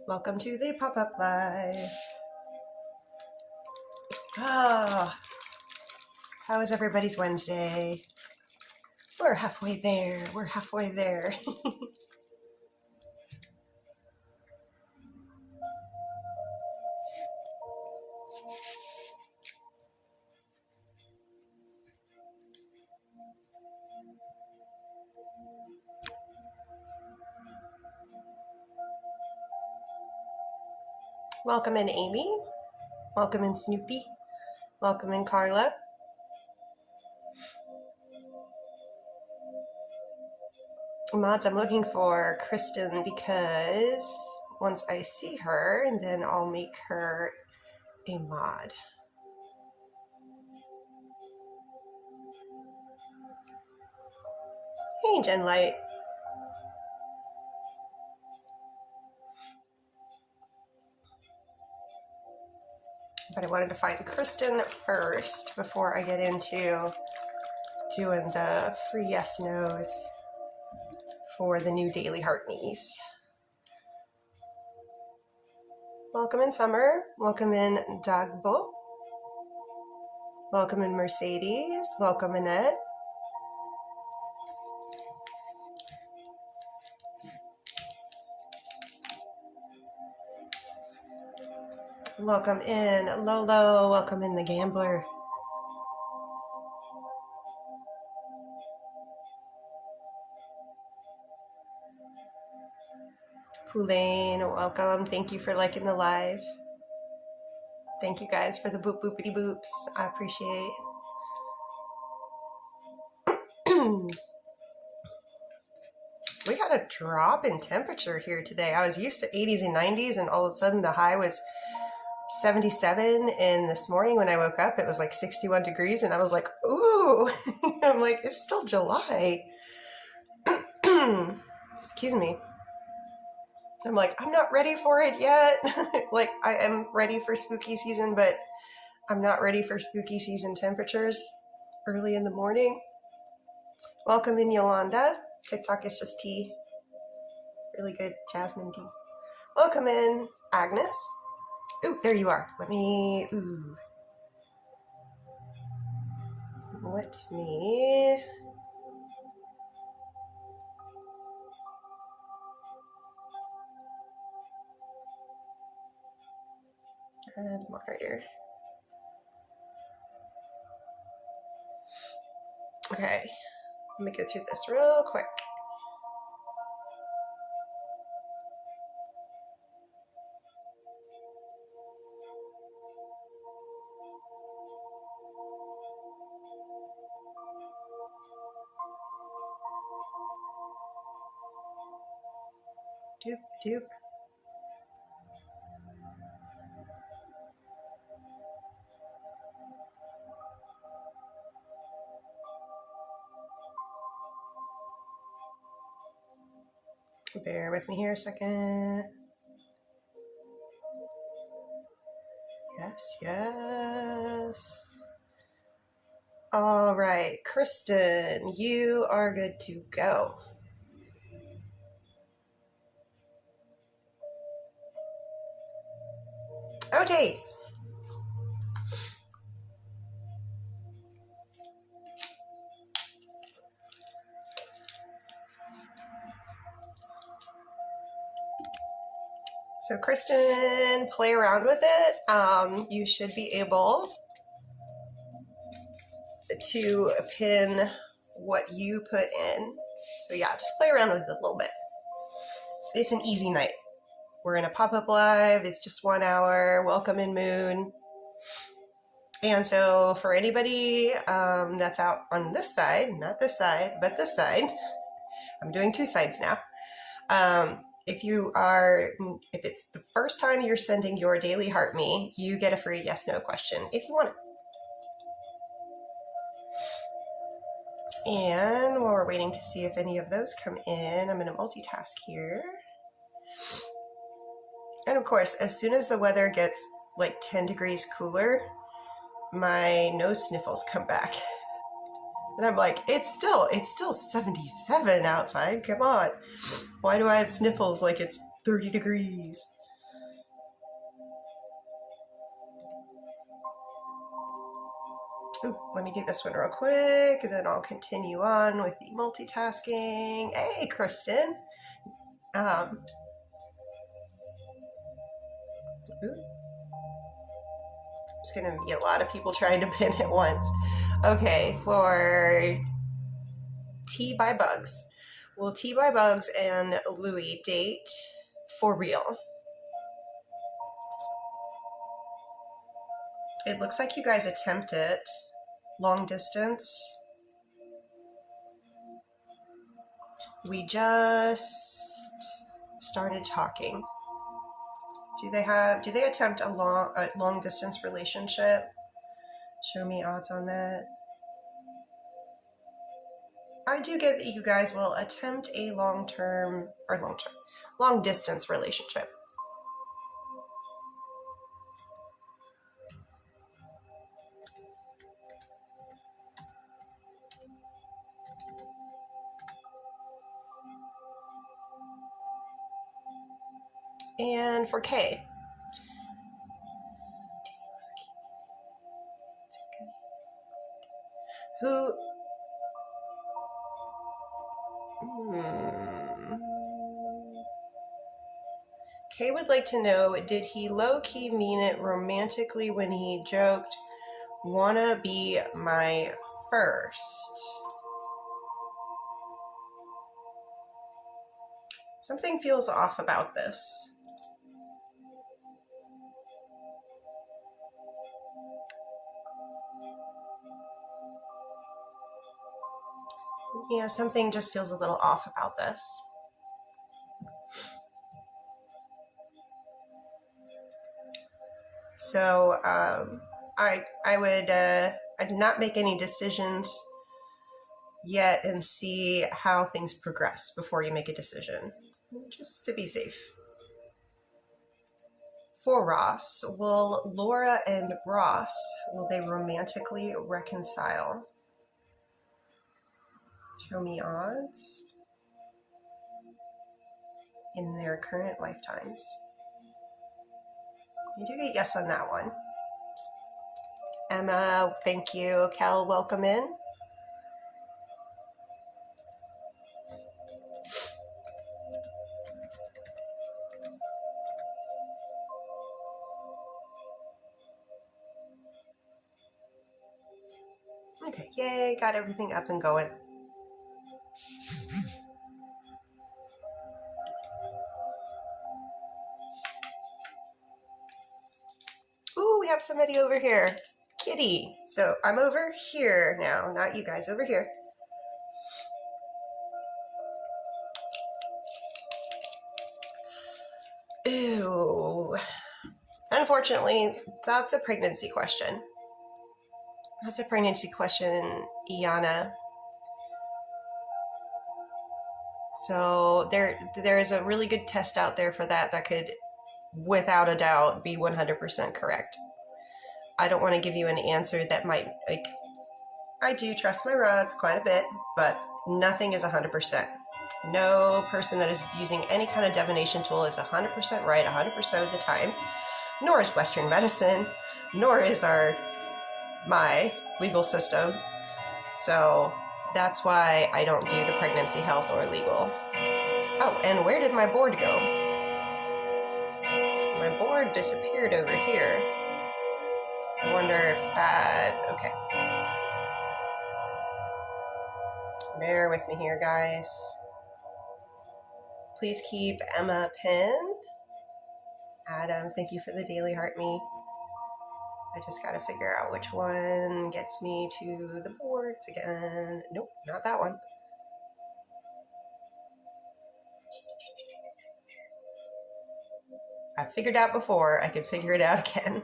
Welcome to the pop-up live. Ah, how is everybody's Wednesday? We're halfway there. We're halfway there. Welcome in, Amy. Welcome in, Snoopy. Welcome in, Carla. Mods, I'm looking for Kristen because once I see her, then I'll make her a mod. Hey, Jen Light. But I wanted to find Kristen first before I get into doing the free yes-nos for the new Daily Heart Me's. Welcome in, Summer. Welcome in, Dagbo. Welcome in, Mercedes. Welcome, Annette. Welcome in, Lolo. Welcome in, the Gambler. Poulain, welcome. Thank you for liking the live. Thank you guys for the boop boopity boops. I appreciate it. So we got a drop in temperature here today. I was used to 80s and 90s, and all of a sudden the high was 77, and this morning when I woke up it was like 61 degrees, and I was like, ooh. I'm like, it's still July. Excuse me. I'm like, I'm not ready for it yet. Like, I am ready for spooky season, but I'm not ready for spooky season temperatures early in the morning. Welcome in, Yolanda. TikTok is just tea. Really good jasmine tea. Welcome in, Agnes. Ooh, there you are. Let me add moderator. Okay, let me go through this real quick. Doop, doop. Bear with me here a second. Yes. All right, Kristen, you are good to go. Otace. So Kristen, play around with it. You should be able to pin what you put in. So yeah, just play around with it a little bit. It's an easy night. We're in a pop-up live. It's just 1 hour. Welcome in, Moon. And so for anybody that's out on this side, not this side, but this side, I'm doing two sides now. If it's the first time you're sending your Daily Heart Me, you get a free yes/no question if you want it. And while we're waiting to see if any of those come in, I'm going to multitask here. And of course, as soon as the weather gets like 10 degrees cooler, my nose sniffles come back. And I'm like, it's still 77 outside. Come on. Why do I have sniffles like it's 30 degrees? Ooh, let me do this one real quick, and then I'll continue on with the multitasking. Hey, Kristen. There's going to be a lot of people trying to pin at once. Okay, for Tea by Bugs. Will Tea by Bugs and Louie date for real? It looks like you guys attempt it. Long distance. We just started talking. Do they attempt a long distance relationship? Show me odds on that. I do get that you guys will attempt a long distance relationship. And for Kay. Who... Kay would like to know, did he low-key mean it romantically when he joked, "Wanna be my first"? Something feels off about this. Yeah, something just feels a little off about this. So I'd not make any decisions yet and see how things progress before you make a decision, just to be safe. For Ross, will Laura and Ross, will they romantically reconcile? Show me odds in their current lifetimes. You do get yes on that one. Emma, thank you. Cal, welcome in. Okay, yay, got everything up and going. Ooh, we have somebody over here. Kitty. So I'm over here now, not you guys, over here. Ew. Unfortunately, that's a pregnancy question. That's a pregnancy question, Iana. So there is a really good test out there for that could, without a doubt, be 100% correct. I don't want to give you an answer that might, like, I do trust my rods quite a bit, but nothing is 100%. No person that is using any kind of divination tool is 100% right 100% of the time, nor is Western medicine, nor is my legal system. So that's why I don't do the pregnancy health or legal. Oh, and where did my board go? My board disappeared over here. I wonder if that... Okay. Bear with me here, guys. Please keep Emma pinned. Adam, thank you for the daily heart me. I just gotta figure out which one gets me to the boards again. Nope, not that one. I figured out before, I could figure it out again.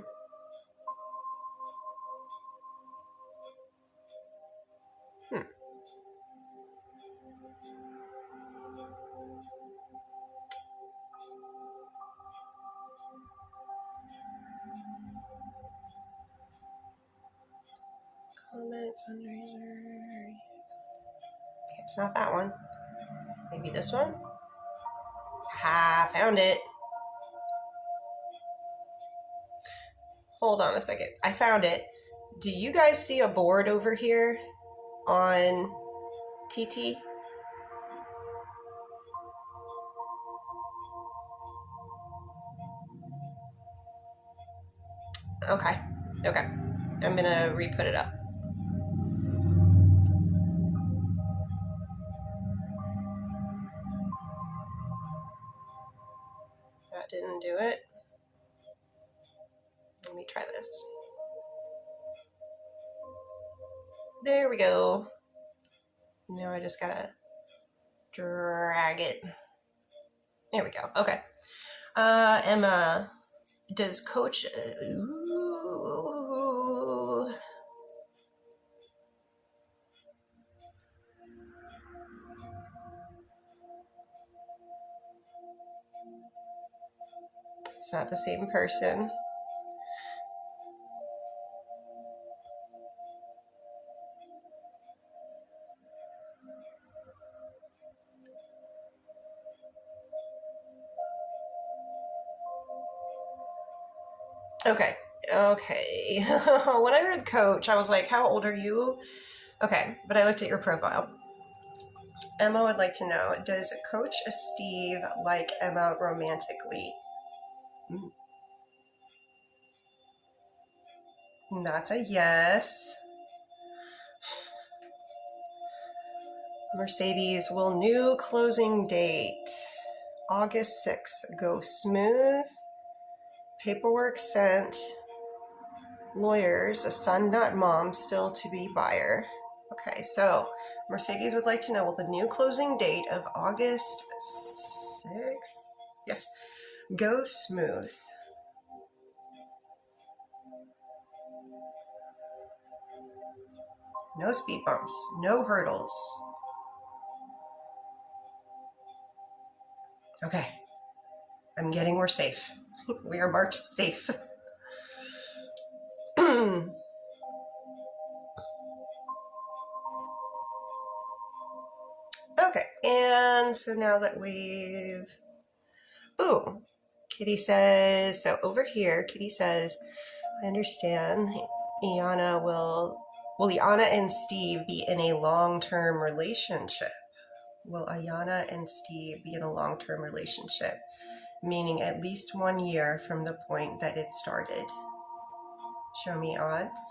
Comment, fundraiser. Okay, it's not that one. Maybe this one? Ha, found it. Hold on a second. I found it. Do you guys see a board over here on TT? Okay. Okay. I'm gonna re-put it up. That didn't do it. Let me try this. There we go. Now I just gotta drag it. There we go. Okay. Emma, does Coach... Ooh. It's not the same person. Okay. Okay. When I heard Coach, I was like, how old are you? Okay, but I looked at your profile. Emma would like to know, does Coach Steve like Emma romantically? That's a yes. Mercedes, will new closing date August 6th go smooth? Paperwork sent. Lawyers, a son not mom, still to be buyer. Okay, so Mercedes would like to know, will the new closing date of August 6th, yes, go smooth? No speed bumps, no hurdles. Okay, I'm getting we're safe. We are marked safe. Okay, and so now that we've... Ooh, Kitty says, so over here, Kitty says, I understand Iana will Iana and Steve be in a long-term relationship? Will Iana and Steve be in a long-term relationship? Meaning at least 1 year from the point that it started. Show me odds.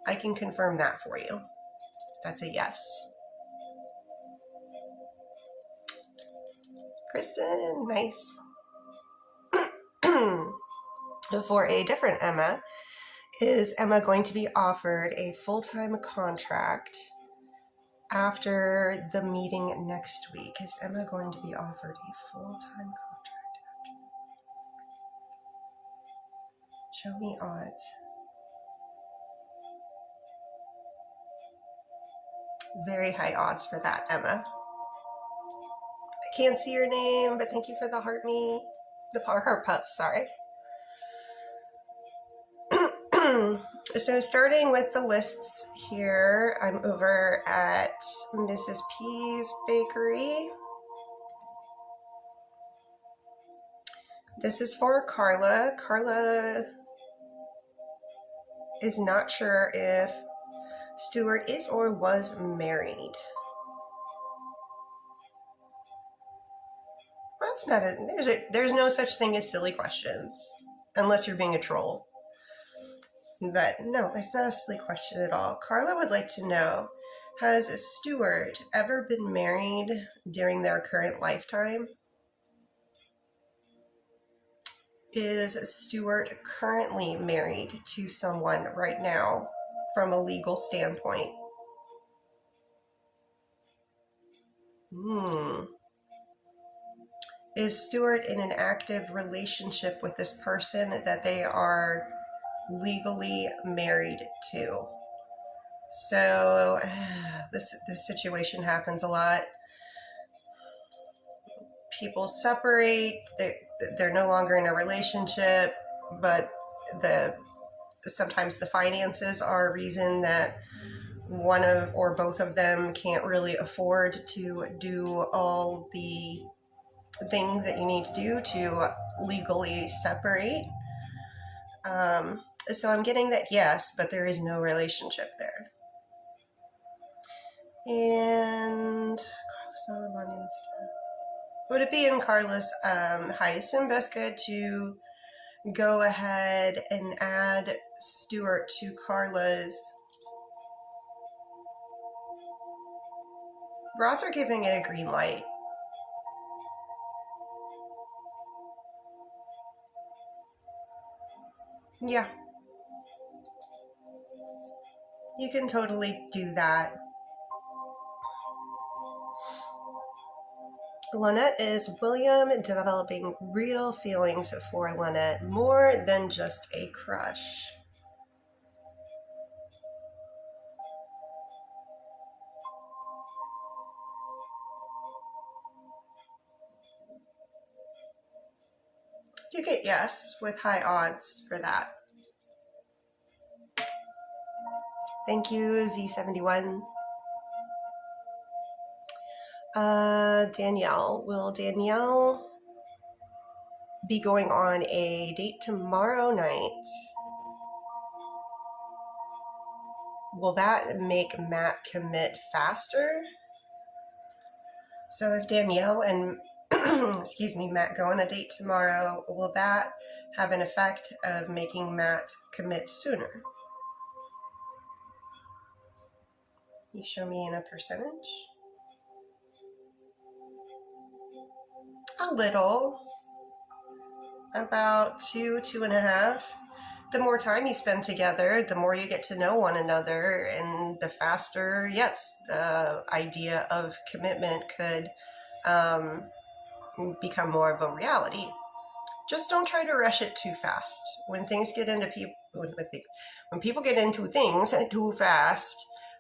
I can confirm that for you. That's a yes. Kristen, nice. For a different Emma, is Emma going to be offered a full-time contract after the meeting next week? Is Emma going to be offered a full-time contract after? Show me odds. Very high odds for that, Emma. I can't see your name, but thank you for the heart me. The heart puff, sorry. So starting with the lists here, I'm over at Mrs. P's Bakery. This is for Carla. Carla is not sure if Stuart is or was married. That's not there's no such thing as silly questions, unless you're being a troll. But no, it's not a silly question at all. Carla would like to know, has Stuart ever been married during their current lifetime? Is Stuart currently married to someone right now from a legal standpoint? Is Stuart in an active relationship with this person that they are legally married to? So this situation happens a lot. People separate, they're no longer in a relationship, but sometimes the finances are a reason that one of or both of them can't really afford to do all the things that you need to do to legally separate. So I'm getting that yes, but there is no relationship there. And would it be in Carla's highest and best good to go ahead and add Stuart to Carla's? Rods are giving it a green light. Yeah. You can totally do that. Lynette is William developing real feelings for Lynette, more than just a crush. You get yes with high odds for that. Thank you, Z71. Danielle. Will Danielle be going on a date tomorrow night? Will that make Matt commit faster? So if Danielle and excuse me, Matt go on a date tomorrow, will that have an effect of making Matt commit sooner? You show me in a percentage? A little. About 2.5. The more time you spend together, the more you get to know one another, and the faster, yes, the idea of commitment could become more of a reality. Just don't try to rush it too fast. When things get into people, when people get into things too fast,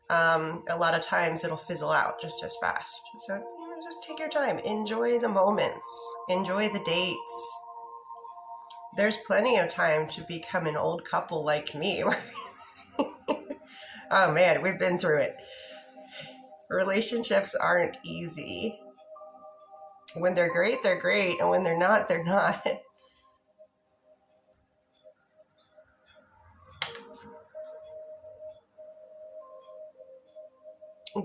a lot of times it'll fizzle out just as fast. So just take your time, enjoy the moments, enjoy the dates. There's plenty of time to become an old couple like me. Oh man, we've been through it. Relationships aren't easy. When they're great, they're great. And when they're not, they're not.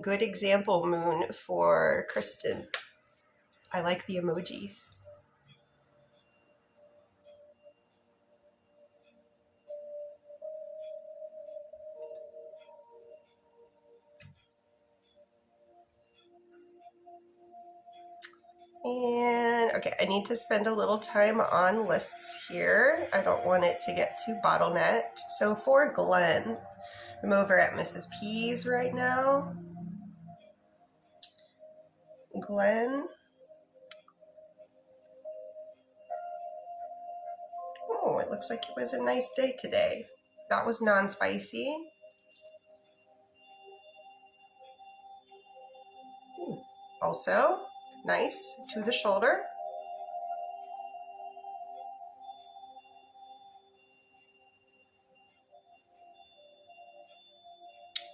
Good example, Moon, for Kristen. I like the emojis. And okay, I need to spend a little time on lists here. I don't want it to get too bottlenecked. So for Glenn, I'm over at Mrs. P's right now. Glenn. Oh, it looks like it was a nice day today. That was non-spicy. Also, nice to the shoulder.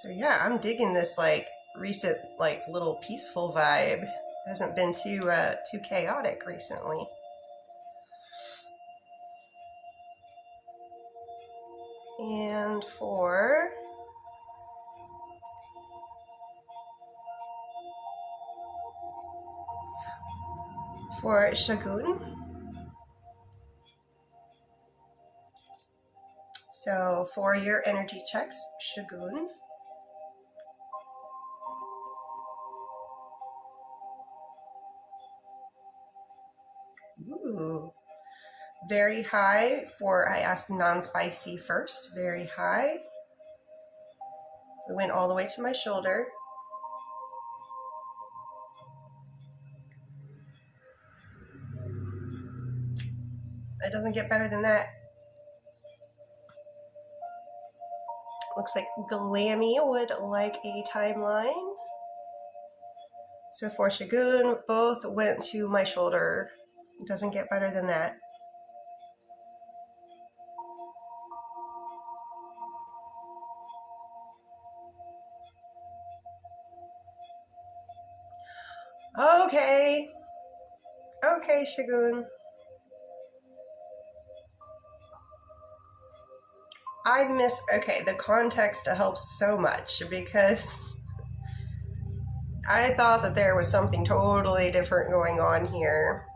So yeah, I'm digging this recent little peaceful vibe. It hasn't been too chaotic recently. And for Shagun. So for your energy checks, Shagun. Ooh. Very high for, I asked non-spicy first, very high. It went all the way to my shoulder. It doesn't get better than that. Looks like Glammy would like a timeline. So for Shagun, both went to my shoulder. It doesn't get better than that. Okay. Okay, Shagun. Okay, the context helps so much because I thought that there was something totally different going on here.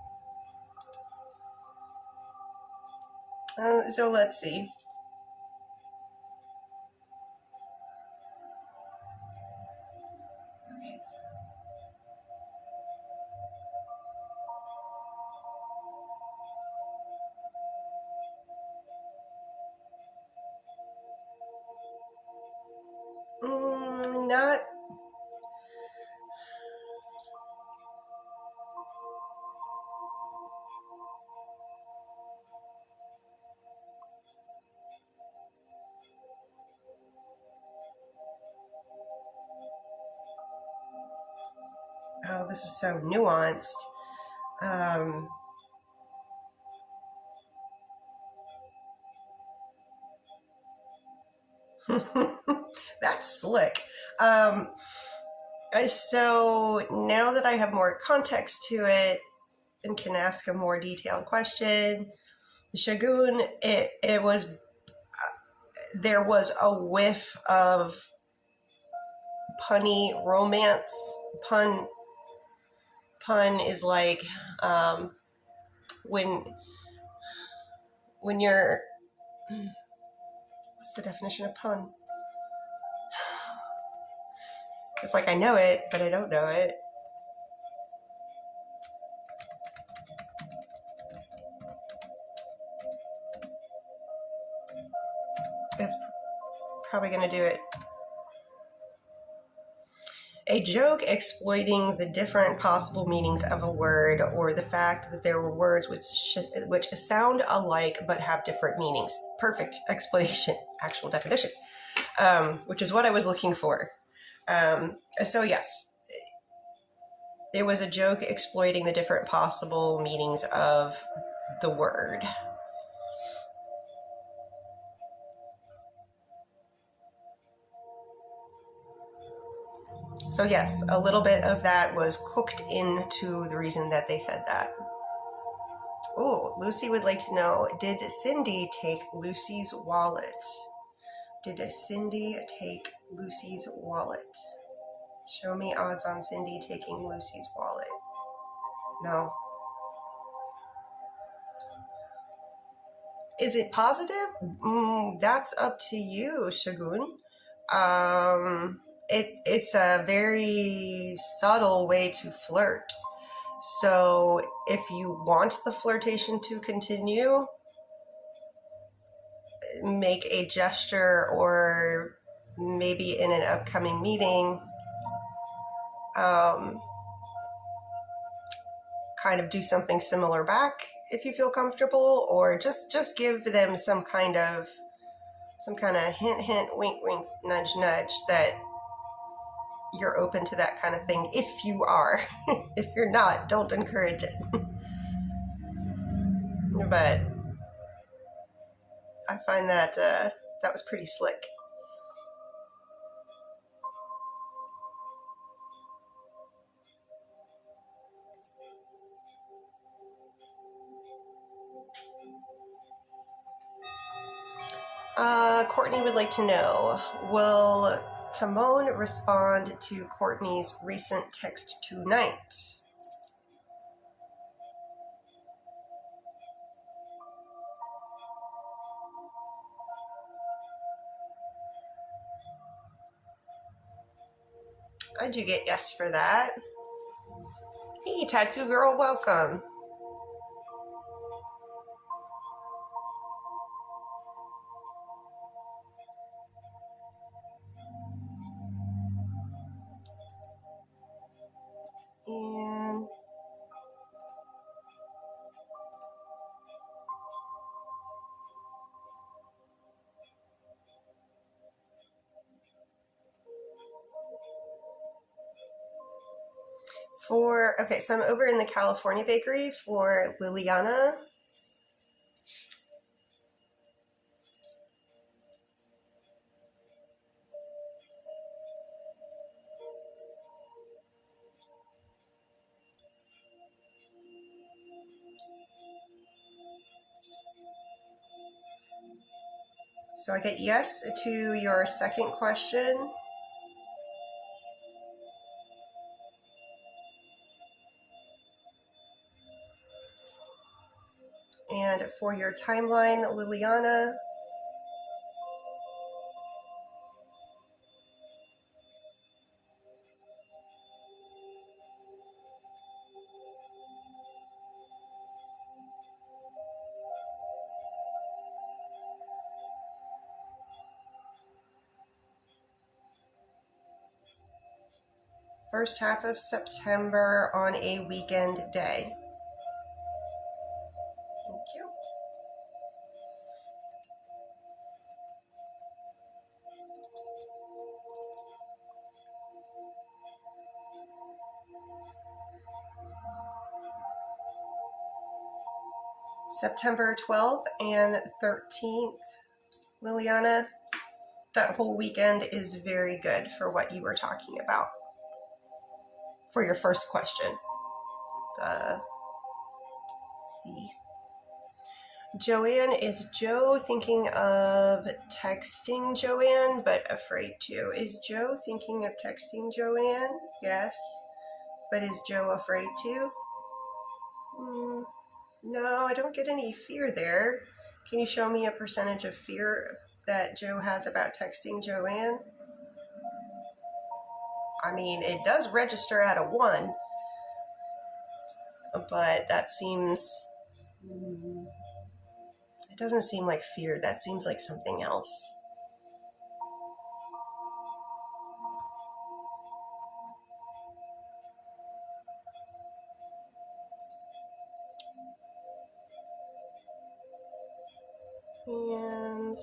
So let's see. Okay. Not. Oh, this is so nuanced. That's slick. So now that I have more context to it and can ask a more detailed question, the Shogun, it was, there was a whiff of punny romance. Pun is like when you're, what's the definition of pun? It's like I know it, but I don't know it. It's probably going to do it. A joke exploiting the different possible meanings of a word, or the fact that there were words which sound alike but have different meanings. Perfect explanation, actual definition, which is what I was looking for. So yes, it was a joke exploiting the different possible meanings of the word. So yes, a little bit of that was cooked into the reason that they said that. Oh, Lucy would like to know, did Cindy take Lucy's wallet? Did Cindy take Lucy's wallet? Show me odds on Cindy taking Lucy's wallet. No. Is it positive? That's up to you, Shogun. It's a very subtle way to flirt. So if you want the flirtation to continue, make a gesture, or maybe in an upcoming meeting, kind of do something similar back if you feel comfortable, or just give them some kind of hint, wink, wink, nudge, nudge that you're open to that kind of thing. If you are, if you're not, don't encourage it. But I find that that was pretty slick. Courtney would like to know, will Timon respond to Courtney's recent text tonight? I do get yes for that. Hey, Tattoo Girl, welcome. And okay, so I'm over in the California bakery for Liliana. So I get yes to your second question. And for your timeline, Liliana, first half of September on a weekend day. Thank you. September 12th and 13th, Liliana, that whole weekend is very good for what you were talking about. For your first question. See. Joanne, is Joe thinking of texting Joanne but afraid to? Is Joe thinking of texting Joanne? Yes. But is Joe afraid to? No, I don't get any fear there. Can you show me a percentage of fear that Joe has about texting Joanne? I mean, it does register at a 1, but that seems... It doesn't seem like fear. That seems like something else. And...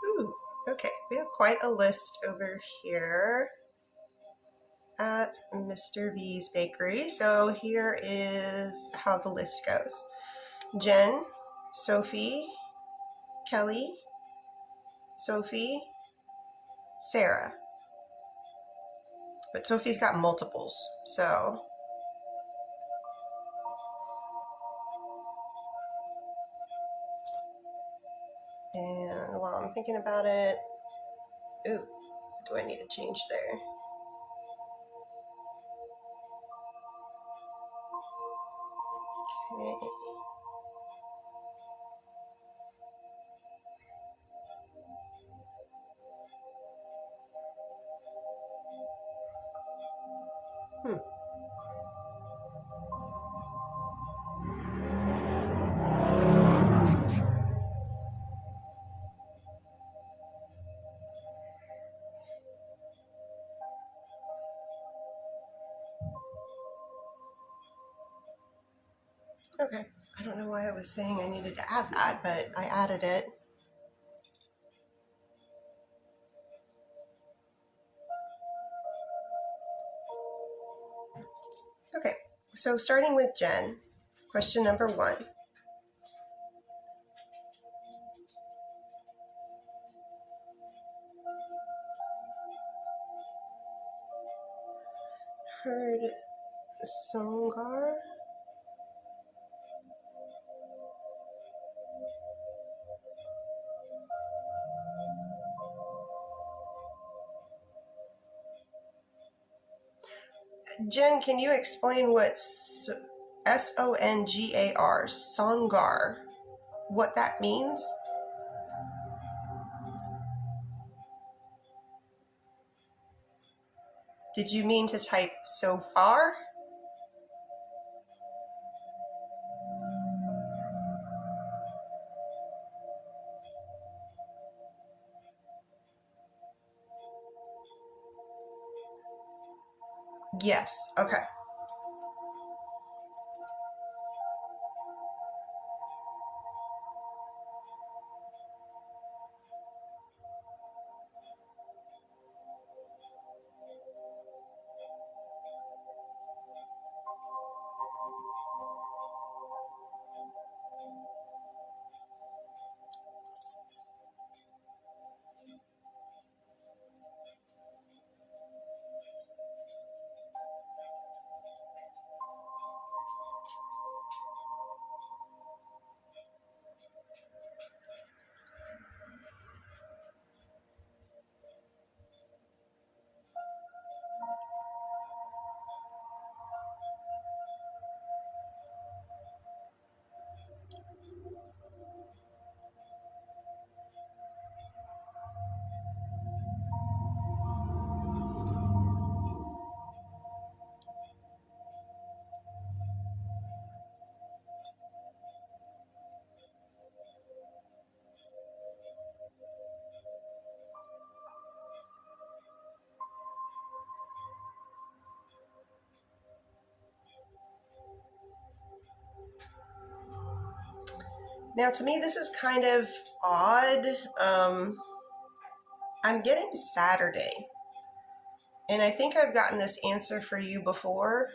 Ooh, okay. We have quite a list over here at Mr. V's Bakery. So here is how the list goes. Jen, Sophie, Kelly, Sophie, Sarah. But Sophie's got multiples, so... And while I'm thinking about it... Ooh, what do I need to change there? Okay. Okay. I don't know why I was saying I needed to add that, but I added it. Okay, so starting with Jen, question number 1. Heard Songar? Jen, can you explain what S-O-N-G-A-R, Songar, what that means? Did you mean to type so far? Yes, okay. Now, to me, this is kind of odd. I'm getting Saturday. And I think I've gotten this answer for you before.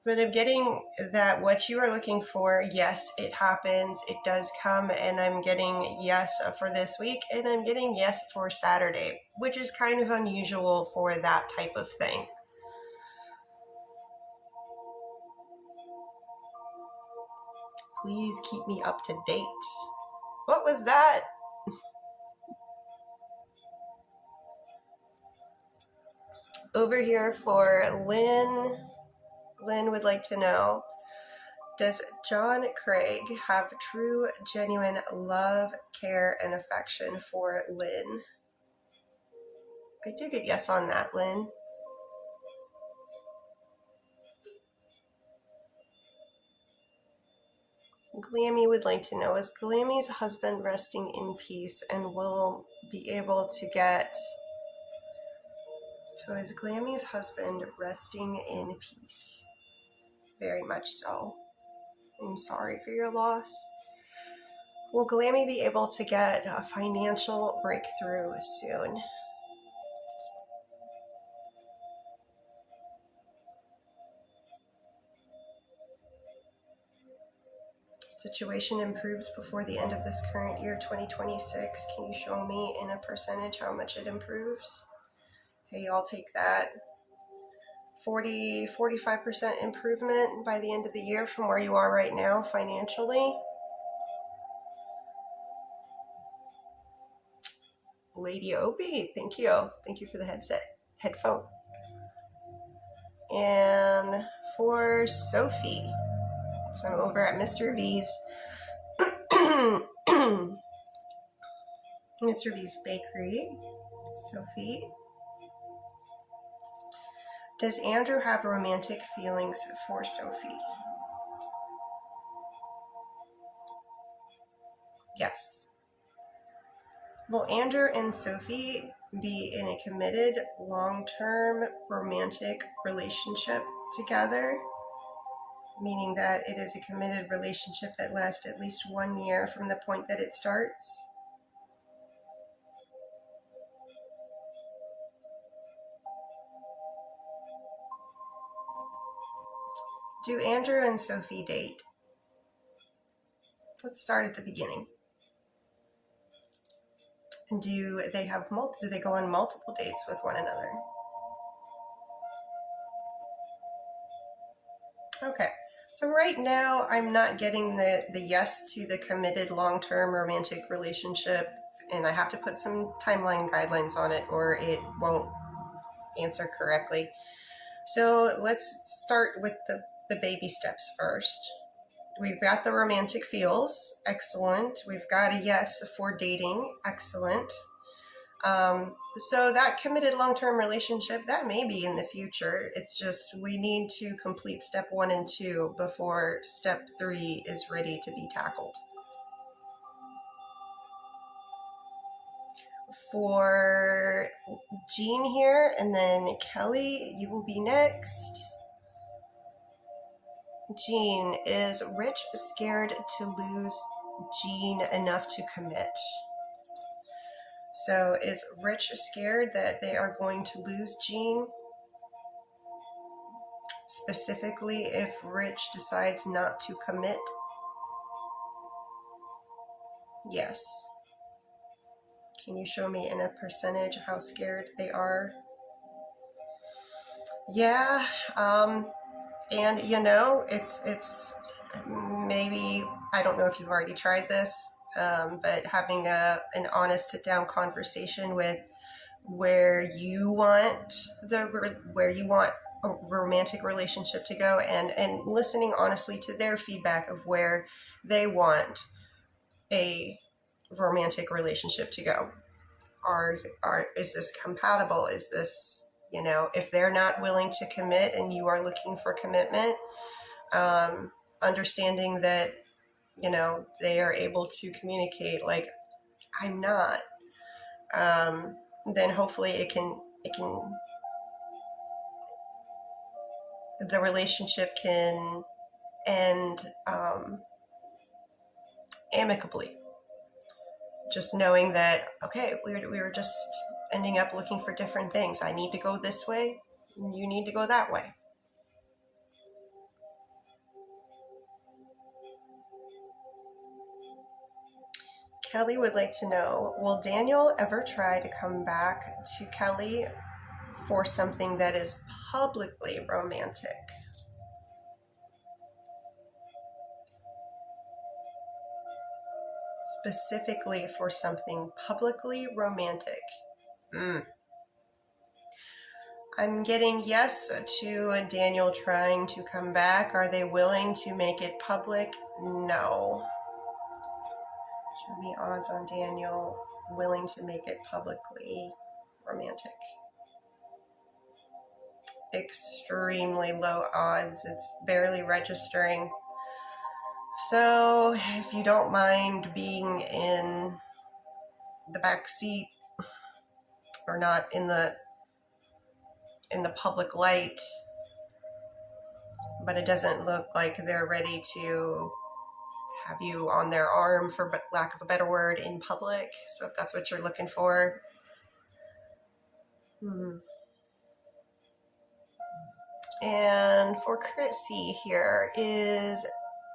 But I'm getting that what you are looking for, yes, it happens. It does come. And I'm getting yes for this week. And I'm getting yes for Saturday, which is kind of unusual for that type of thing. Please keep me up to date. What was that? Over here for Lynn. Lynn would like to know, does John Craig have true, genuine love, care, and affection for Lynn? I do get yes on that, Lynn. Glammy would like to know, is Glammy's husband resting in peace and will be able to get... So is Glammy's husband resting in peace? Very much so. I'm sorry for your loss. Will Glammy be able to get a financial breakthrough soon? Situation improves before the end of this current year, 2026. Can you show me in a percentage how much it improves? Hey, I'll take that. 45% improvement by the end of the year from where you are right now financially. Lady Opie, thank you. Thank you for the headphone. And for Sophie, so I'm over at Mr. V's. Mr. V's Bakery. Sophie. Does Andrew have romantic feelings for Sophie? Yes. Will Andrew and Sophie be in a committed, long-term romantic relationship together? Meaning that it is a committed relationship that lasts at least 1 year from the point that it starts? Do Andrew and Sophie date? Let's start at the beginning. And do they go on multiple dates with one another? Okay. So right now, I'm not getting the yes to the committed long-term romantic relationship, and I have to put some timeline guidelines on it or it won't answer correctly. So let's start with the baby steps first. We've got the romantic feels, excellent. We've got a yes for dating, excellent. So that committed long-term relationship, that may be in the future. It's just we need to complete step 1 and 2 before step 3 is ready to be tackled. For Jean here, and then Kelly, you will be next. Jean, is Rich scared to lose Jean enough to commit? So is Rich scared that they are going to lose Jean? Specifically, if Rich decides not to commit? Yes. Can you show me in a percentage how scared they are? Yeah, and you know, it's maybe, I don't know if you've already tried this, but having an honest sit-down conversation with where you want a romantic relationship to go, and listening honestly to their feedback of where they want a romantic relationship to go. Is this compatible? Is this, you know, if they're not willing to commit and you are looking for commitment, understanding that, you know, they are able to communicate like, I'm not, then hopefully the relationship can end amicably. Just knowing that, okay, we were just ending up looking for different things. I need to go this way, and you need to go that way. Kelly would like to know, will Daniel ever try to come back to Kelly for something that is publicly romantic? Specifically for something publicly romantic. I'm getting yes to Daniel trying to come back. Are they willing to make it public? No. Show me odds on Daniel willing to make it publicly romantic. Extremely low odds. It's barely registering. So if you don't mind being in the back seat or not in the public light, but it doesn't look like they're ready to have you on their arm, for lack of a better word, in public. So if that's what you're looking for. And for Chrissy here, is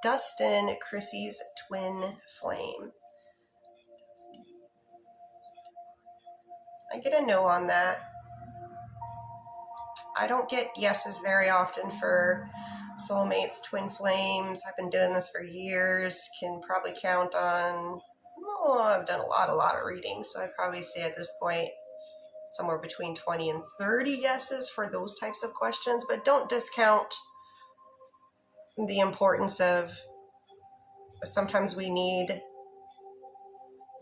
Dustin Chrissy's twin flame? I get a no on that. I don't get yeses very often for soulmates, twin flames. I've been doing this for years. Can probably count on, I've done a lot of readings, so I'd probably say at this point somewhere between 20 and 30 yeses for those types of questions, but don't discount the importance of, sometimes we need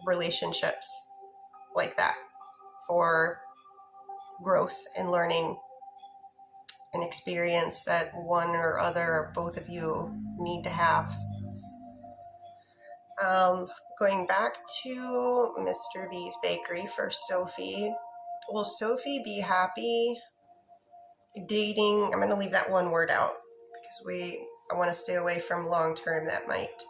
relationships like that for growth and learning an experience that one or other or both of you need to have. Going back to Mr. V's Bakery for Sophie. Will Sophie be happy dating? I'm going to leave that one word out because I want to stay away from long term. That might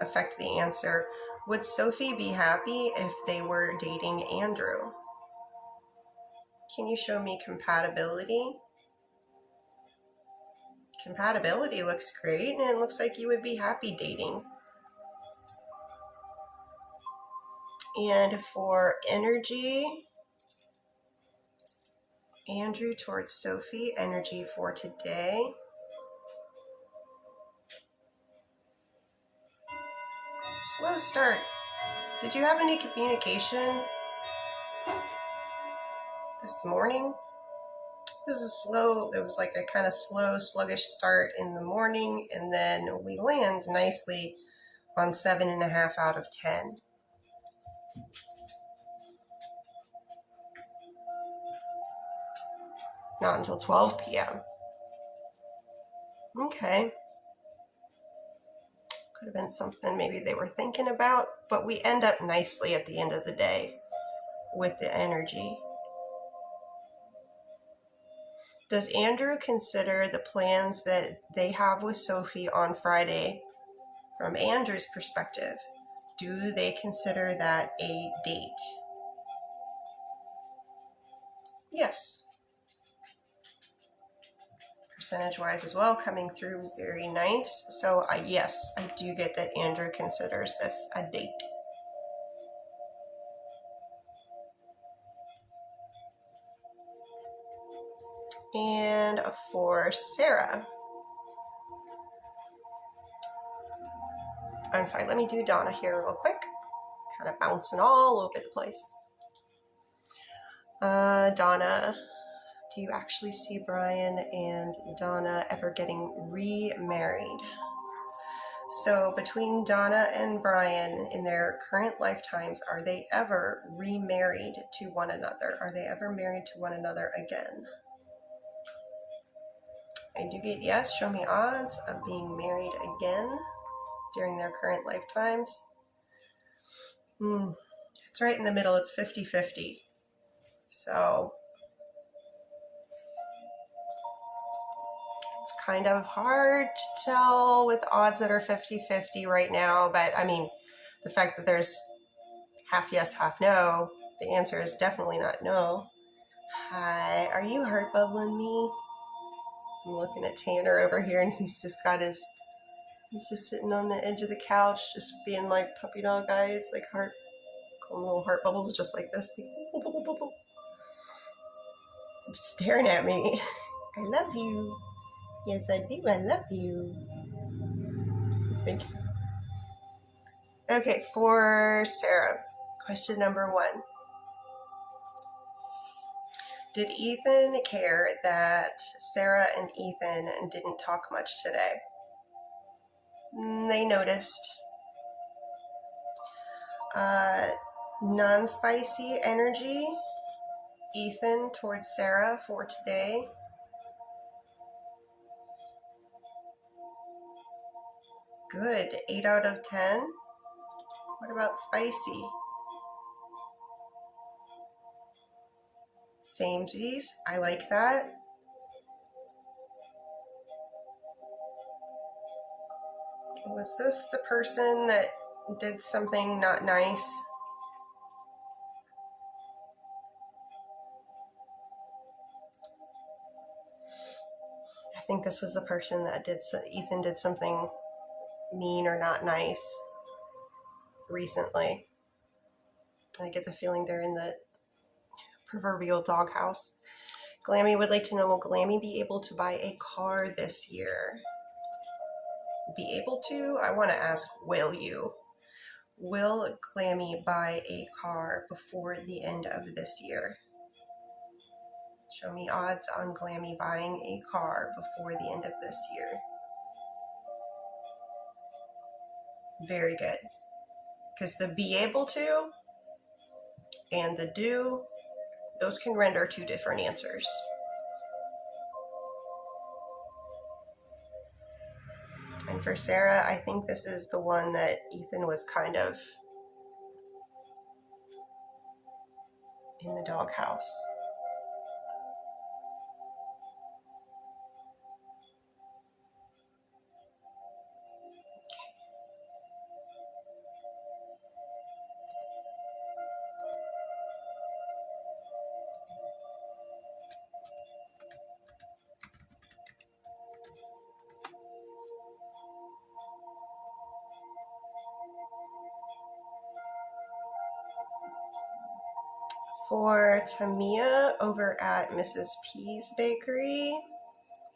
affect the answer. Would Sophie be happy if they were dating Andrew? Can you show me compatibility? Compatibility looks great, and it looks like you would be happy dating. And for energy, Andrew towards Sophie, energy for today. Slow start. Did you have any communication this morning? It was like a kind of slow, sluggish start in the morning, and then we land nicely on 7.5 out of 10. Not until 12 p.m. Okay. Could have been something maybe they were thinking about, but we end up nicely at the end of the day with the energy. Does Andrew consider the plans that they have with Sophie on Friday, from Andrew's perspective, do they consider that a date? Yes. Percentage-wise as well, coming through very nice. So yes, I do get that Andrew considers this a date. And for Sarah, I'm sorry, let me do Donna here real quick. Kind of bouncing all over the place. Donna, do you actually see Brian and Donna ever getting remarried? So between Donna and Brian in their current lifetimes, are they ever remarried to one another? Are they ever married to one another again? I do get yes. Show me odds of being married again during their current lifetimes. It's right in the middle. It's 50-50. So it's kind of hard to tell with odds that are 50-50 right now. But I mean, the fact that there's half yes, half no, the answer is definitely not no. Hi, are you heart bubbling me? I'm looking at Tanner over here, and he's just sitting on the edge of the couch, just being like puppy dog eyes, like little heart bubbles, just like this. Just staring at me. I love you. Yes, I do. I love you. Thank you. Okay, for Sarah, question number 1. Did Ethan care that Sarah and Ethan didn't talk much today? They noticed. Non-spicy energy, Ethan towards Sarah for today. Good, 8 out of 10. What about spicy? Samesies, I like that. Was this the person that did something not nice? I think this was the person that Ethan did something mean or not nice recently. I get the feeling they're in the proverbial doghouse. Glammy would like to know, will Glammy be able to buy a car this year? Be able to? I want to ask, will you? Will Glammy buy a car before the end of this year? Show me odds on Glammy buying a car before the end of this year. Very good. Because the be able to and the do, those can render 2 different answers. And for Sarah, I think this is the one that Ethan was kind of in the doghouse. For Tamia over at Mrs. P's Bakery.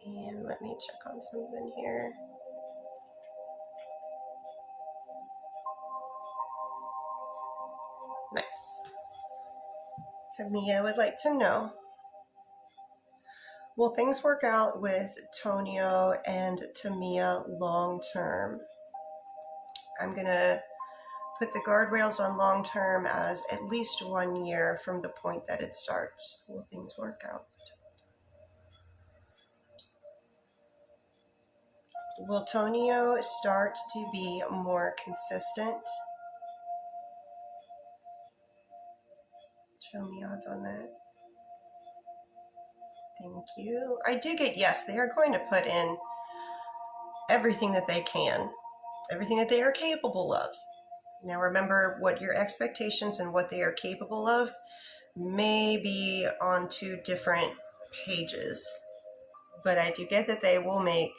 And let me check on something here. Nice. Tamia would like to know, will things work out with Tonio and Tamia long term? I'm going to put the guardrails on long term as at least 1 year from the point that it starts. Will things work out? Will Tonio start to be more consistent? Show me odds on that. Thank you. I do get yes. They are going to put in everything that they can, everything that they are capable of. Now remember, what your expectations and what they are capable of may be on 2 different pages, but I do get that they will make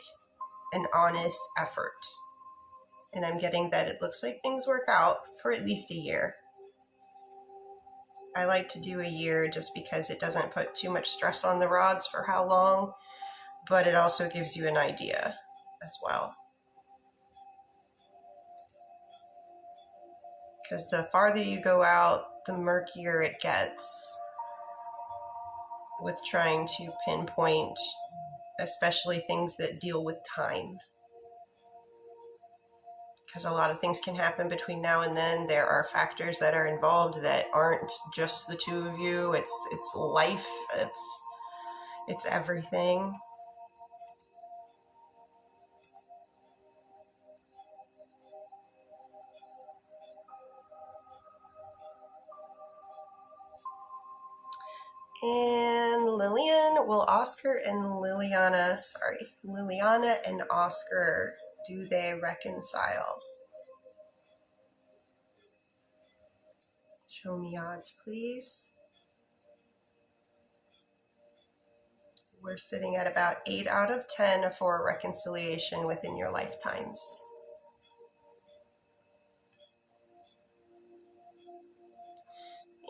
an honest effort. And I'm getting that it looks like things work out for at least a year. I like to do a year just because it doesn't put too much stress on the rods for how long, but it also gives you an idea as well. Because the farther you go out, the murkier it gets with trying to pinpoint, especially things that deal with time. Because a lot of things can happen between now and then. There are factors that are involved that aren't just the 2 of you. It's life. It's everything. And Liliana and Oscar, do they reconcile? Show me odds, please. We're sitting at about 8 out of 10 for a reconciliation within your lifetimes.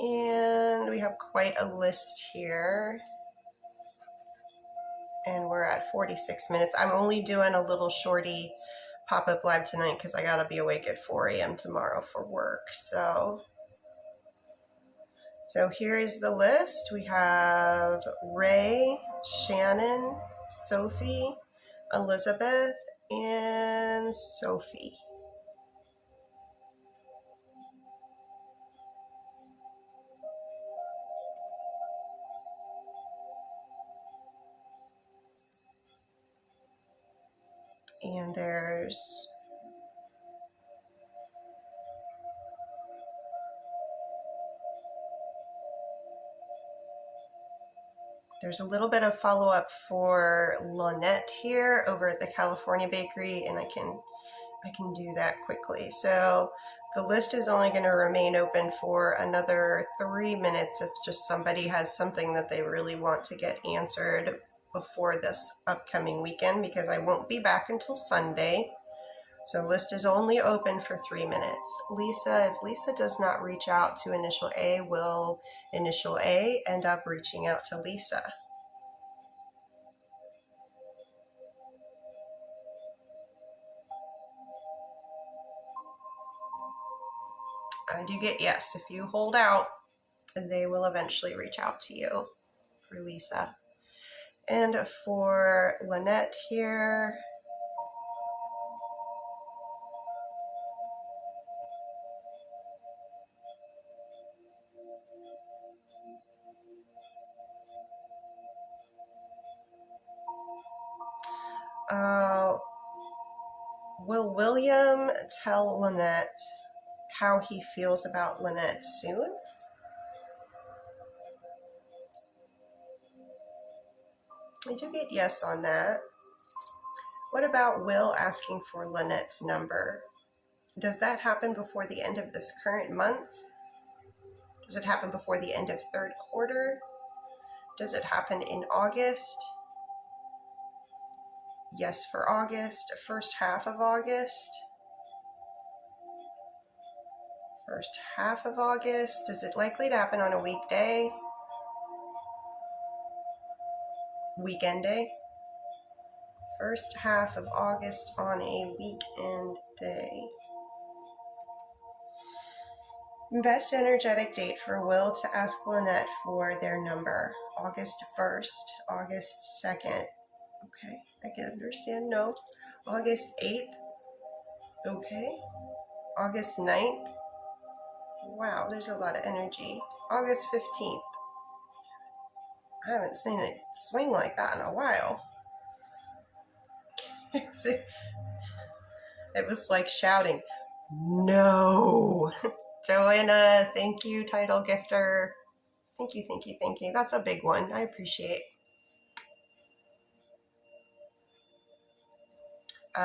And we have quite a list here. And we're at 46 minutes. I'm only doing a little shorty pop-up live tonight because I gotta be awake at 4 a.m. tomorrow for work. So here is the list. We have Ray, Shannon, Sophie, Elizabeth, and Sophie. And there's a little bit of follow-up for Lynette here over at the California Bakery, and I can do that quickly. So the list is only going to remain open for another 3 minutes if just somebody has something that they really want to get answered before this upcoming weekend, because I won't be back until Sunday. So list is only open for 3 minutes. Lisa, if Lisa does not reach out to Initial A, will Initial A end up reaching out to Lisa? I do get yes. If you hold out, they will eventually reach out to you for Lisa. And for Lynette here, will William tell Lynette how he feels about Lynette soon? I do get yes on that. What about Will asking for Lynette's number? Does that happen before the end of this current month? Does it happen before the end of third quarter? Does it happen in August? Yes for August. First half of August. First half of August. Is it likely to happen on a weekday? Weekend day? First half of August on a weekend day. Best energetic date for Will to ask Lynette for their number. August 1st, August 2nd. Okay, I can understand. No. August 8th. Okay. August 9th. Wow, there's a lot of energy. August 15th. I haven't seen it swing like that in a while. It was like shouting, no. Joanna, thank you, title gifter. Thank you, thank you, thank you. That's a big one. I appreciate.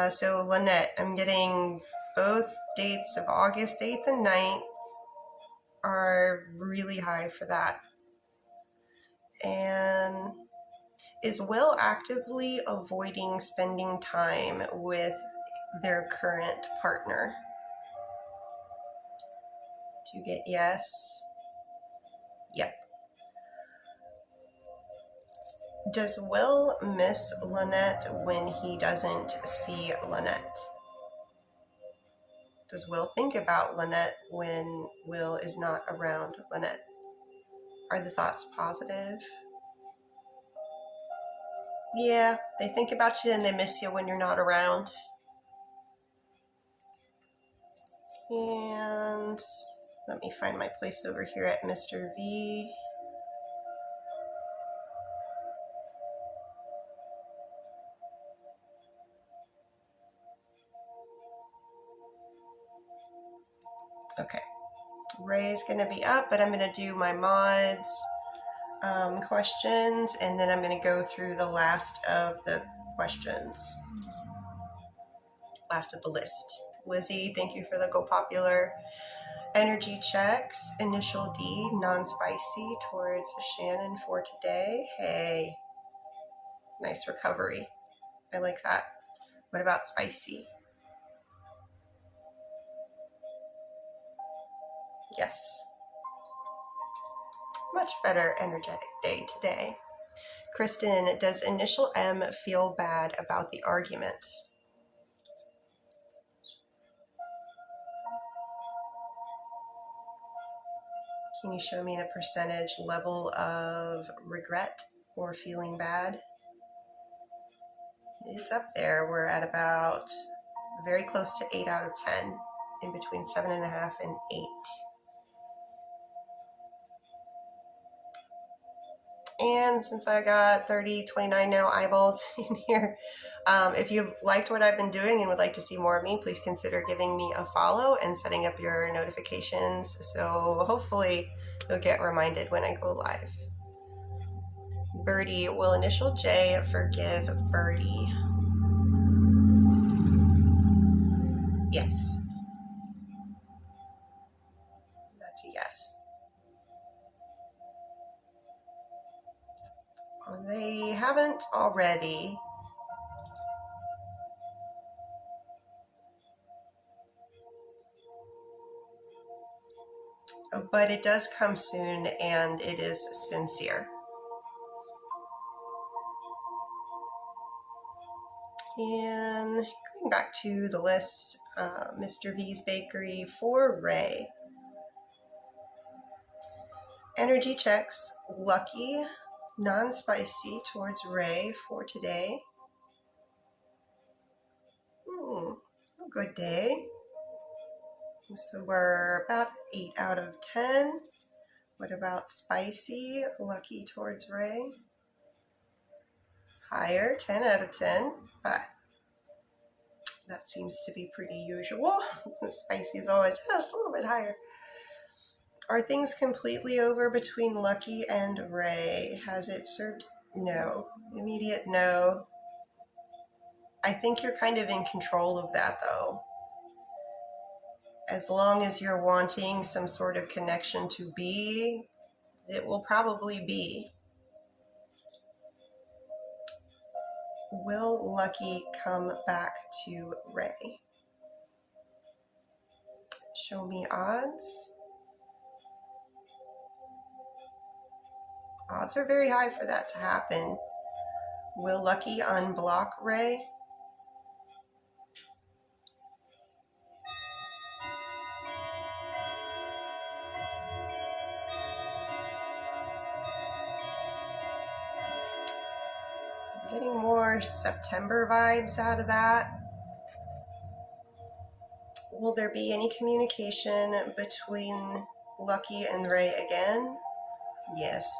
So Lynette, I'm getting both dates of August 8th and 9th are really high for that. And is Will actively avoiding spending time with their current partner? Do you get yes? Yep. Does Will miss Lynette when he doesn't see Lynette? Does Will think about Lynette when Will is not around Lynette? Are the thoughts positive? Yeah, they think about you and they miss you when you're not around. And let me find my place over here at Mr. V. Okay, Ray's gonna be up, but I'm gonna do my mods questions, and then I'm gonna go through the last of the questions. Last of the list. Lizzie, thank you for the Go Popular. Energy checks, initial D, non-spicy towards Shannon for today. Hey, nice recovery. I like that. What about spicy? Yes. Much better energetic day today. Kristen, does initial M feel bad about the argument? Can you show me in a percentage level of regret or feeling bad? It's up there. We're at about very close to 8 out of 10, in between 7.5 and 8. And since I got 29 now eyeballs in here, if you've liked what I've been doing and would like to see more of me, please consider giving me a follow and setting up your notifications, so hopefully you'll get reminded when I go live. Birdie, will initial J forgive Birdie? Yes. That's a yes. They haven't already. But it does come soon, and it is sincere. And going back to the list, Mr. V's Bakery for Ray. Energy checks, lucky, non-spicy towards Ray for today. A good day. So we're about 8 out of 10. What about spicy, lucky towards Ray? Higher, 10 out of 10, but that seems to be pretty usual. The spicy is always just a little bit higher. Are things completely over between Lucky and Ray? Has it served? No. Immediate no. I think you're kind of in control of that, though. As long as you're wanting some sort of connection to be, it will probably be. Will Lucky come back to Ray? Show me odds. Odds are very high for that to happen. Will Lucky unblock Ray? Getting more September vibes out of that. Will there be any communication between Lucky and Ray again? Yes.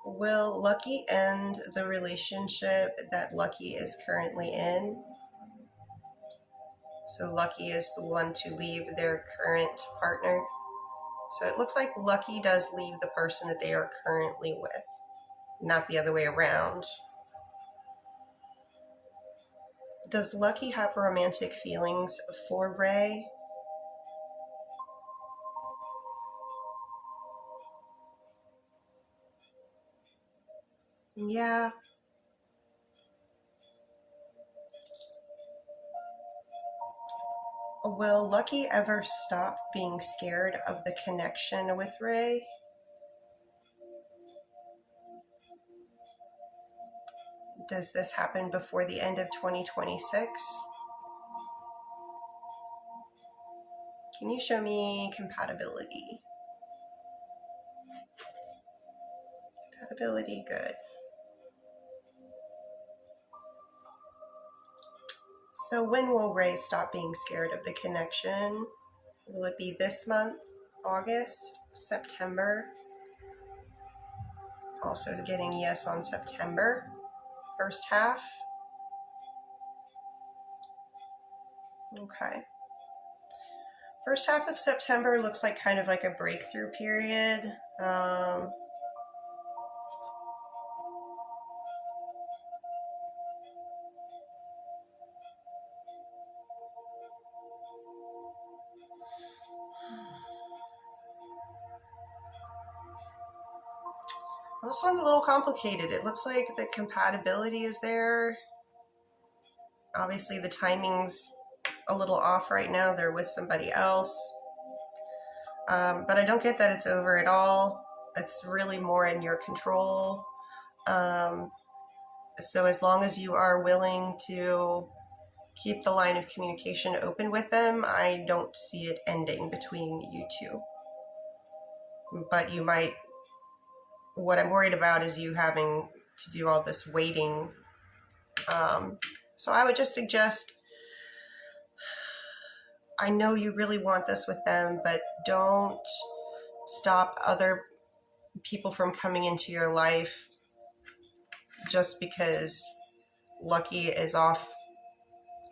Will Lucky end the relationship that Lucky is currently in? So Lucky is the one to leave their current partner. So it looks like Lucky does leave the person that they are currently with, not the other way around. Does Lucky have romantic feelings for Ray? Yeah. Will Lucky ever stop being scared of the connection with Ray? Does this happen before the end of 2026? Can you show me compatibility? Compatibility, good. So when will Ray stop being scared of the connection? Will it be this month, August, September? Also getting yes on September, first half. Okay. First half of September looks like kind of like a breakthrough period. Well, this one's a little complicated. It looks like the compatibility is there. Obviously, the timing's a little off right now. They're with somebody else. But I don't get that it's over at all. It's really more in your control. So as long as you are willing to keep the line of communication open with them, I don't see it ending between you two. But you might, what I'm worried about is you having to do all this waiting. So I would just suggest, I know you really want this with them, but don't stop other people from coming into your life just because Lucky is off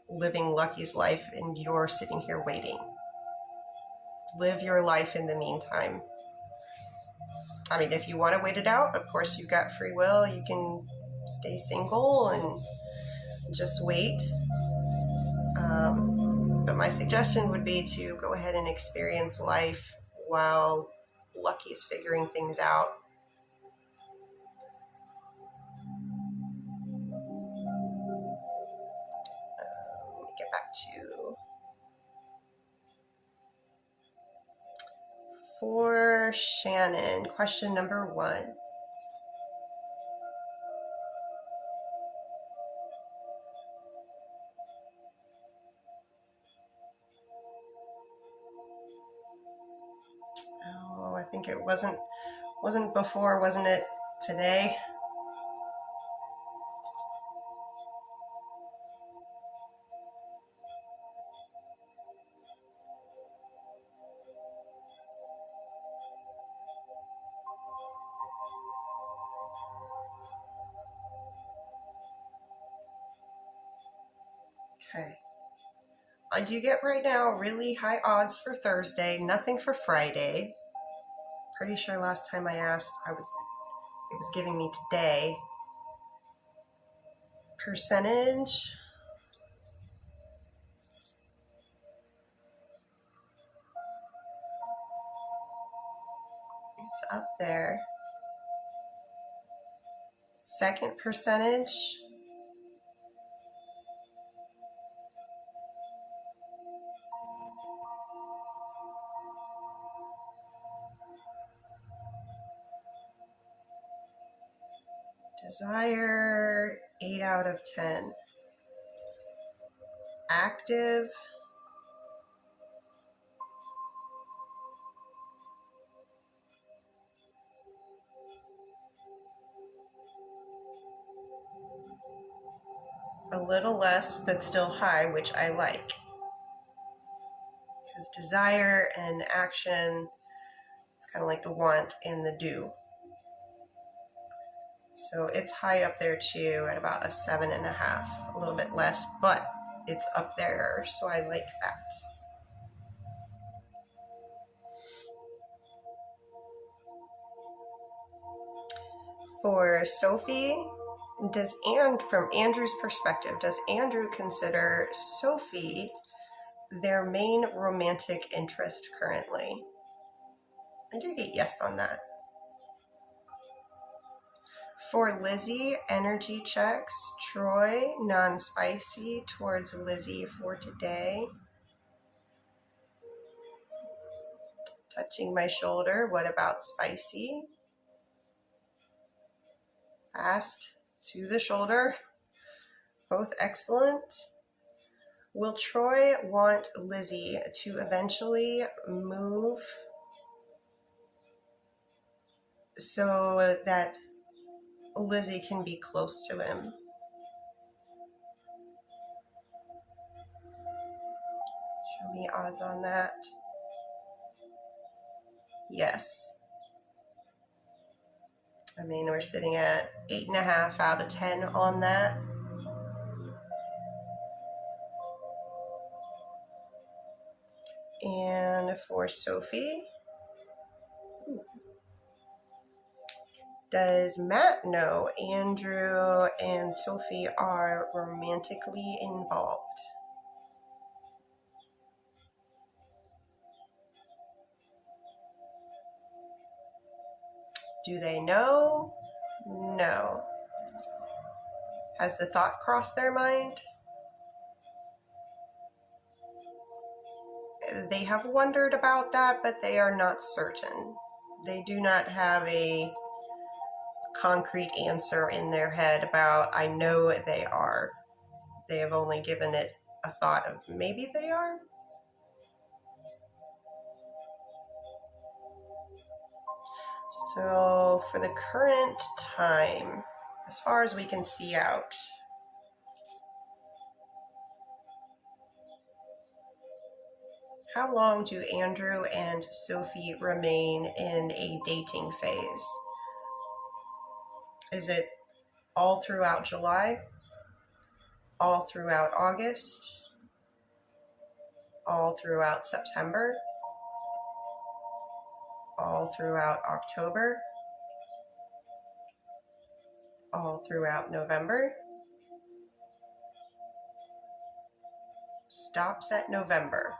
living Lucky's life and you're sitting here waiting. Live your life in the meantime. I mean, if you want to wait it out, of course you've got free will. You can stay single and just wait. But my suggestion would be to go ahead and experience life while Lucky's figuring things out. Let me get back to... For Shannon, question number 1. Oh, I think it wasn't before, wasn't it today? Okay. I do get right now really high odds for Thursday, nothing for Friday. Pretty sure last time I asked, it was giving me today. Percentage. It's up there. Second percentage. Desire, 8 out of 10. Active, a little less, but still high, which I like. Because desire and action, it's kind of like the want and the do. So it's high up there too at about a 7.5, a little bit less, but it's up there, so I like that. For Sophie, from Andrew's perspective, does Andrew consider Sophie their main romantic interest currently? I do get yes on that. For Lizzie, energy checks. Troy, non-spicy towards Lizzie for today. Touching my shoulder, what about spicy? Fast to the shoulder. Both excellent. Will Troy want Lizzie to eventually move so that Lizzie can be close to him? Show me odds on that. Yes. I mean, we're sitting at 8.5 out of 10 on that. And for Sophie, does Matt know Andrew and Sophie are romantically involved? Do they know? No. Has the thought crossed their mind? They have wondered about that, but they are not certain. They do not have a concrete answer in their head about, I know they are. They have only given it a thought of maybe they are. So for the current time, as far as we can see out, how long do Andrew and Sophie remain in a dating phase? Is it all throughout July? All throughout August? All throughout September? All throughout October? All throughout November? Stops at November.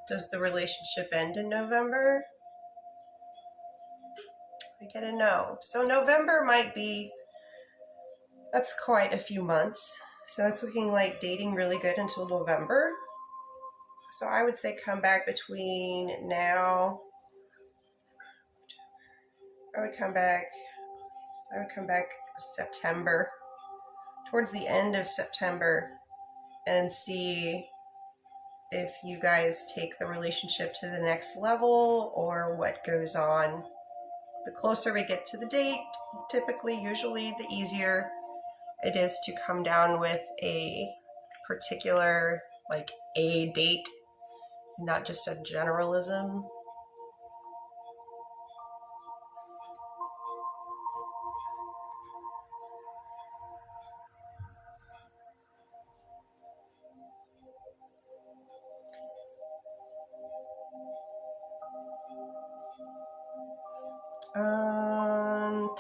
Does the relationship end in November? I get a no. So November might be, that's quite a few months. So it's looking like dating really good until November. So I would say come back between now. I would come back September, towards the end of September, and see if you guys take the relationship to the next level or what goes on. The closer we get to the date, usually the easier it is to come down with a particular, like a date, not just a generalism.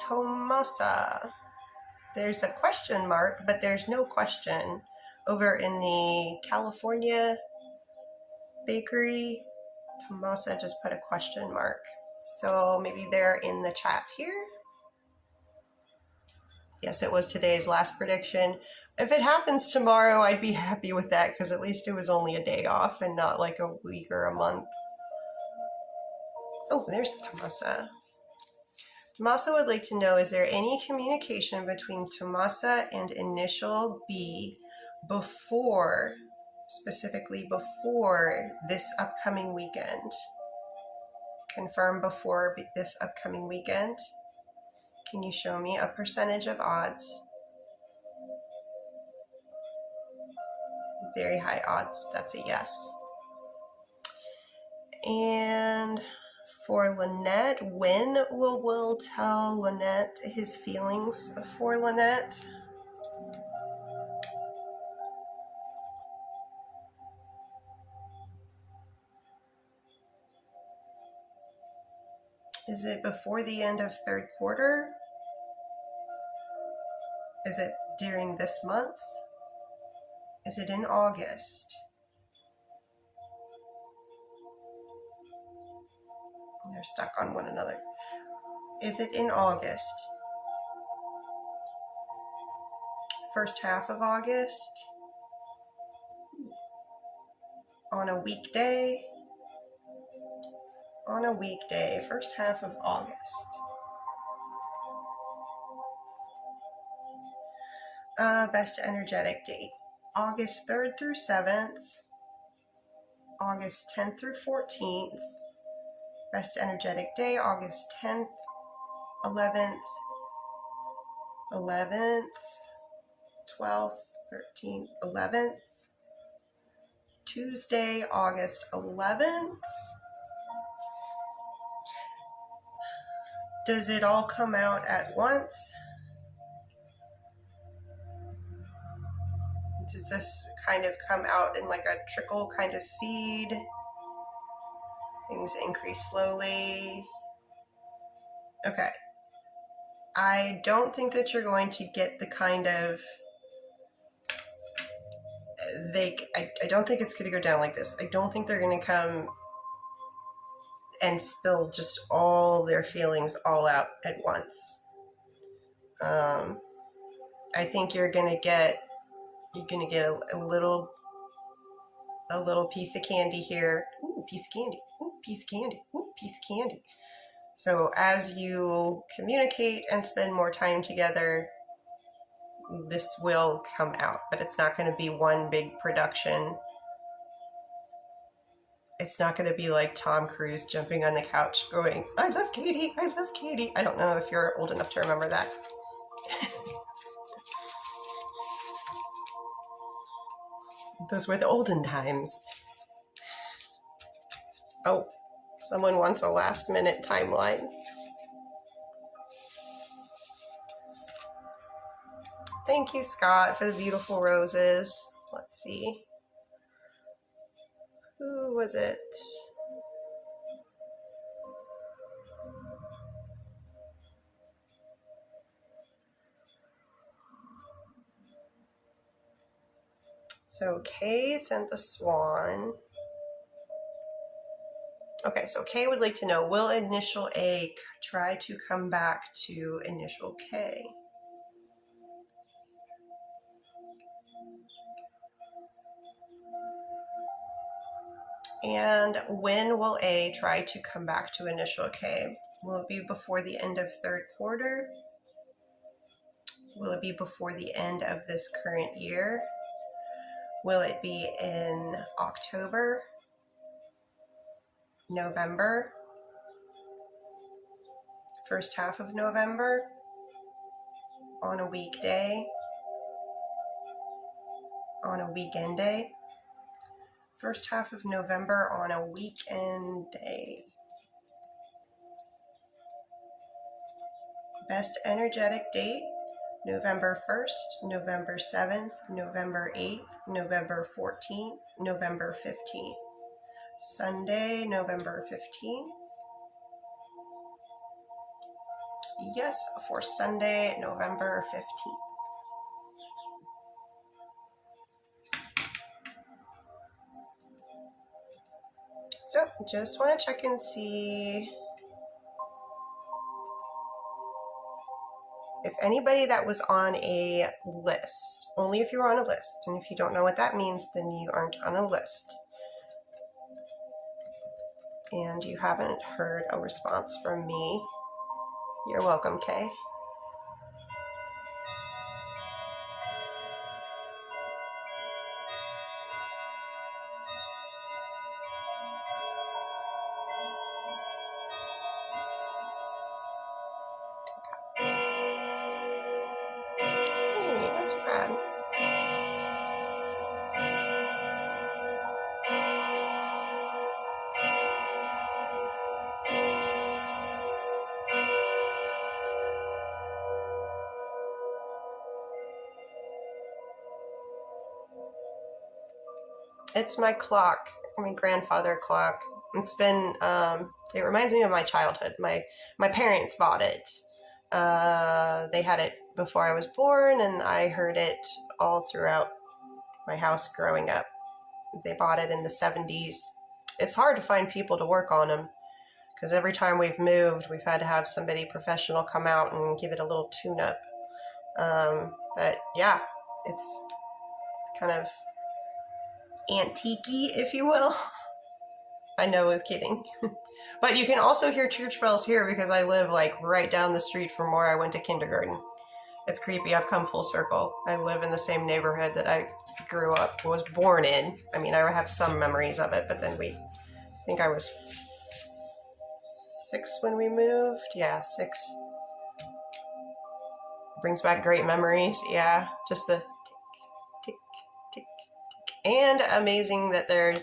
Tomasa. There's a question mark, but there's no question over in the California bakery. Tomasa just put a question mark. So maybe they're in the chat here. Yes, it was today's last prediction. If it happens tomorrow, I'd be happy with that because at least it was only a day off and not like a week or a month. Oh, there's Tomasa. Tomasa would like to know, is there any communication between Tomasa and initial B before, specifically before this upcoming weekend? Confirm before this upcoming weekend. Can you show me a percentage of odds? Very high odds. That's a yes. And for Lynette, when will Will tell Lynette his feelings for Lynette? Is it before the end of third quarter? Is it during this month? Is it in August? They're stuck on one another. Is it in August? First half of August? On a weekday? On a weekday, first half of August. Best energetic date. August 3rd through 7th. August 10th through 14th. Best energetic day, August 10th, 11th, 11th, 12th, 13th, 11th. Tuesday, August 11th. Does it all come out at once? Does this kind of come out in like a trickle kind of feed? Things increase slowly. Okay. I don't think that you're going to get the kind of I don't think it's going to go down like this. I don't think they're going to come and spill just all their feelings all out at once. I think you're gonna get a little piece of candy here. Ooh, piece of candy. Ooh, piece of candy. Ooh, piece of candy. So as you communicate and spend more time together, this will come out, but it's not going to be one big production. It's not going to be like Tom Cruise jumping on the couch going, I love Katie, I love Katie. I don't know if you're old enough to remember that. Those were the olden times. Oh, someone wants a last minute timeline. Thank you, Scott, for the beautiful roses. Let's see. Who was it? So Kay sent the swan. Okay, so Kay would like to know, will initial A try to come back to initial K? And when will A try to come back to initial K? Will it be before the end of third quarter? Will it be before the end of this current year? Will it be in October? November? First half of November? On a weekday? On a weekend day? First half of November on a weekend day. Best energetic date, November 1st, November 7th, November 8th, November 14th, November 15th. Sunday, November 15th. Yes, for Sunday, November 15th. So, just want to check and see if anybody that was on a list, only if you're on a list, and if you don't know what that means, then you aren't on a list. And you haven't heard a response from me. You're welcome, Kay. Hey, not too bad. It's my clock, my grandfather clock. It's been, it reminds me of my childhood. My parents bought it. They had it before I was born, and I heard it all throughout my house growing up. They bought it in the 70s. It's hard to find people to work on them, because every time we've moved, we've had to have somebody professional come out and give it a little tune-up. But yeah, it's kind of antique-y, if you will. I know I was kidding. But you can also hear church bells here because I live like right down the street from where I went to kindergarten. It's creepy. I've come full circle. I live in the same neighborhood that I grew up, was born in. I mean, I have some memories of it, but then I think I was 6 when we moved. Yeah, 6. Brings back great memories. Yeah, just the tick, tick, tick, tick. And amazing that they're,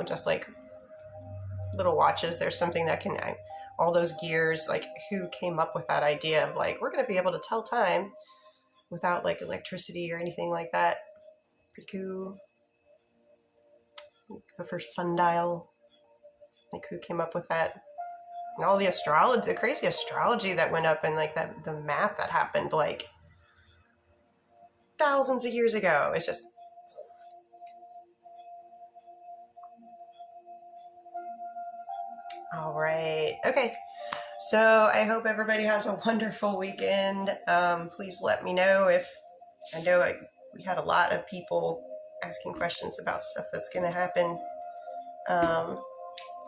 just like little watches. There's something that can, all those gears, like who came up with that idea of like, we're going to be able to tell time without like electricity or anything like that. Pretty cool. The first sundial, like who came up with that? And all the astrology, the crazy astrology that went up, and like the math that happened like thousands of years ago. It's just, All right. Okay. So I hope everybody has a wonderful weekend. Please let me know if I know we had a lot of people asking questions about stuff that's going to happen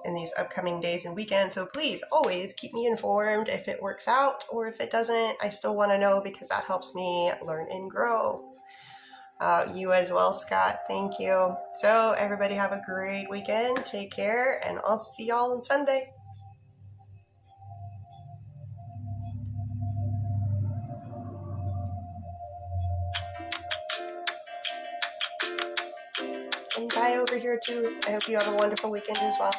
in these upcoming days and weekends. So please always keep me informed if it works out, or if it doesn't. I still want to know, because that helps me learn and grow. You as well, Scott. Thank you. So everybody have a great weekend. Take care, and I'll see y'all on Sunday. And bye over here too. I hope you have a wonderful weekend as well.